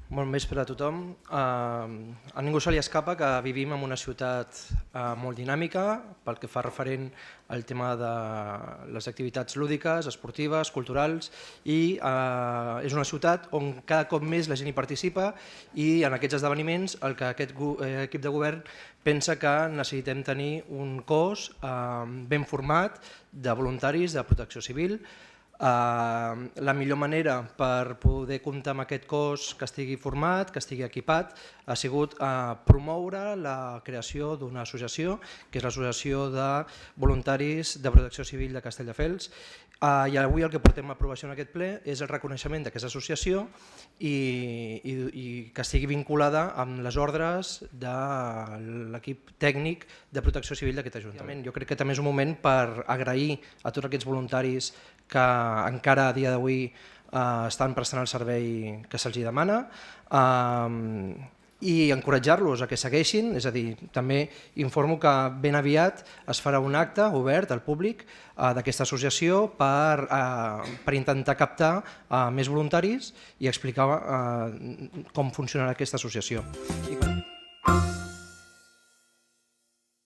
Bon vespre a tothom. A ningú se li escapa que vivim en una ciutat molt dinàmica pel que fa referent al tema de les activitats lúdiques, esportives, culturals, i és una ciutat on cada cop més la gent hi participa, i en aquests esdeveniments el que aquest equip de govern pensa que necessitem tenir un cos ben format de voluntaris de protecció civil. La millor manera per poder comptar amb aquest cos que estigui format, que estigui equipat, ha sigut promoure la creació d'una associació, que és l'Associació de Voluntaris de Protecció Civil de Castelldefels, i avui el que portem a aprovació en aquest ple és el reconeixement d'aquesta associació i que estigui vinculada amb les ordres de l'equip tècnic de protecció civil d'aquest Ajuntament. Jo crec que també és un moment per agrair a tots aquests voluntaris que encara a dia d'avui estan prestant el servei que se'ls demana, i encoratjar-los a que segueixin. És a dir, també informo que ben aviat es farà un acte obert al públic d'aquesta associació per intentar captar més voluntaris i explicar com funcionarà aquesta associació.